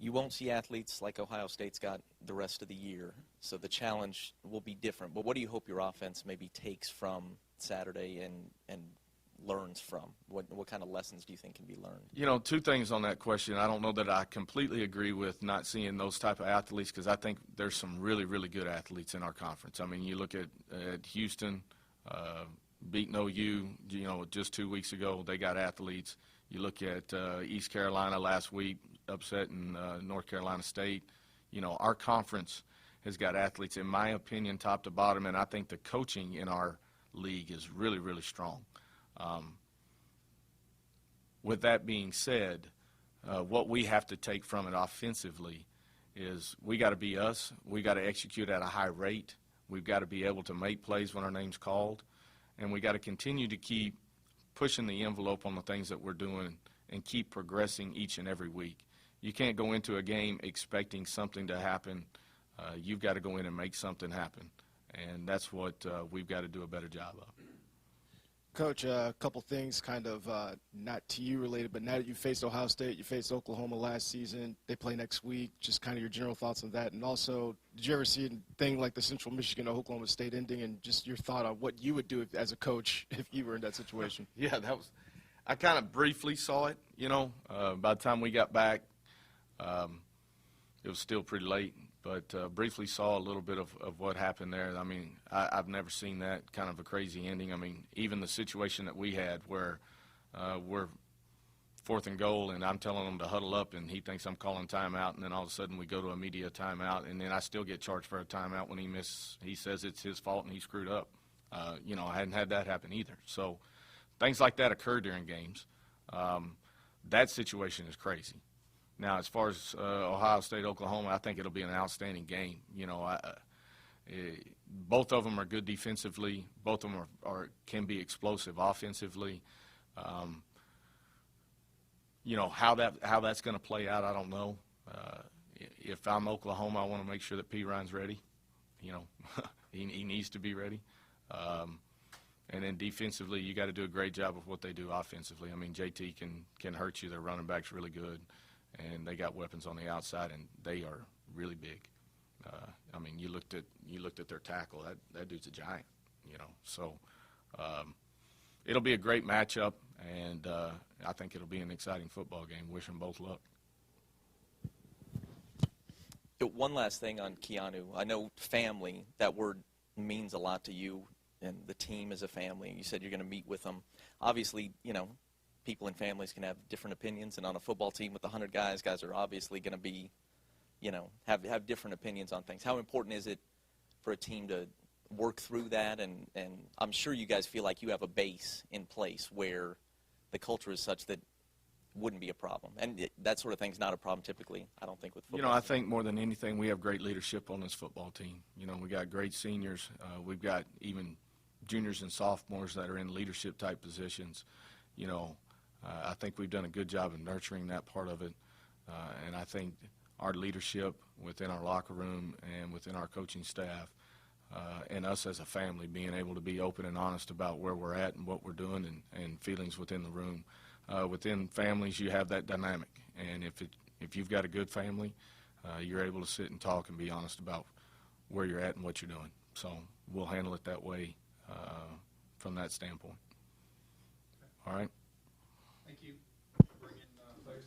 You won't see athletes like Ohio State's got the rest of the year, so the challenge will be different. But what do you hope your offense maybe takes from Saturday and learns from? What kind of lessons do you think can be learned? You know, two things on that question. I don't know that I completely agree with not seeing those type of athletes, because I think there's some really, really good athletes in our conference. I mean, you look at Houston beating OU, you know, just 2 weeks ago, they got athletes. You look at East Carolina last week, upsetting North Carolina State. You know, our conference has got athletes, in my opinion, top to bottom, and I think the coaching in our league is really, really strong. With that being said, what we have to take from it offensively is we got to be us. We got to execute at a high rate. We've got to be able to make plays when our name's called, and we got to continue to keep pushing the envelope on the things that we're doing and keep progressing each and every week. You can't go into a game expecting something to happen. You've got to go in and make something happen, and that's what we've got to do a better job of. Coach, a couple things kind of not to you related, but now that you faced Ohio State, you faced Oklahoma last season, they play next week, just kind of your general thoughts on that. And also, did you ever see a thing like the Central Michigan Oklahoma State ending, and just your thought on what you would do as a coach if you were in that situation? Yeah, I kind of briefly saw it, you know. By the time we got back, it was still pretty late, but briefly saw a little bit of what happened there. I mean, I've never seen that kind of a crazy ending. I mean, even the situation that we had where we're 4th and goal and I'm telling him to huddle up and he thinks I'm calling timeout, and then all of a sudden we go to a media timeout, and then I still get charged for a timeout when he says it's his fault and he screwed up. You know, I hadn't had that happen either. So things like that occur during games. That situation is crazy. Now, as far as Ohio State, Oklahoma, I think it'll be an outstanding game. You know, both of them are good defensively. Both of them can be explosive offensively. You know, how that's going to play out, I don't know. If I'm Oklahoma, I want to make sure that P. Ryan's ready. You know, he needs to be ready. And then defensively, you got to do a great job of what they do offensively. I mean, JT can hurt you. Their running back's really good, and they got weapons on the outside, and they are really big. I mean, you looked at their tackle. That dude's a giant, you know. So it'll be a great matchup, and I think it'll be an exciting football game. Wish them both luck. One last thing on Keanu. I know family, that word means a lot to you, and the team is a family. You said you're going to meet with them. Obviously, you know, people and families can have different opinions, and on a football team with 100 guys are obviously going to be, you know, have different opinions on things. How important is it for a team to work through that? And I'm sure you guys feel like you have a base in place where the culture is such that wouldn't be a problem. And that sort of thing's not a problem typically, I don't think, with football. You know, I think more than anything, we have great leadership on this football team. You know, we got great seniors. We've got even juniors and sophomores that are in leadership-type positions. You know, I think we've done a good job of nurturing that part of it. And I think our leadership within our locker room and within our coaching staff and us as a family being able to be open and honest about where we're at and what we're doing and feelings within the room. Within families, you have that dynamic. And if you've got a good family, you're able to sit and talk and be honest about where you're at and what you're doing. So we'll handle it that way from that standpoint. All right? Thank you. Bring in players.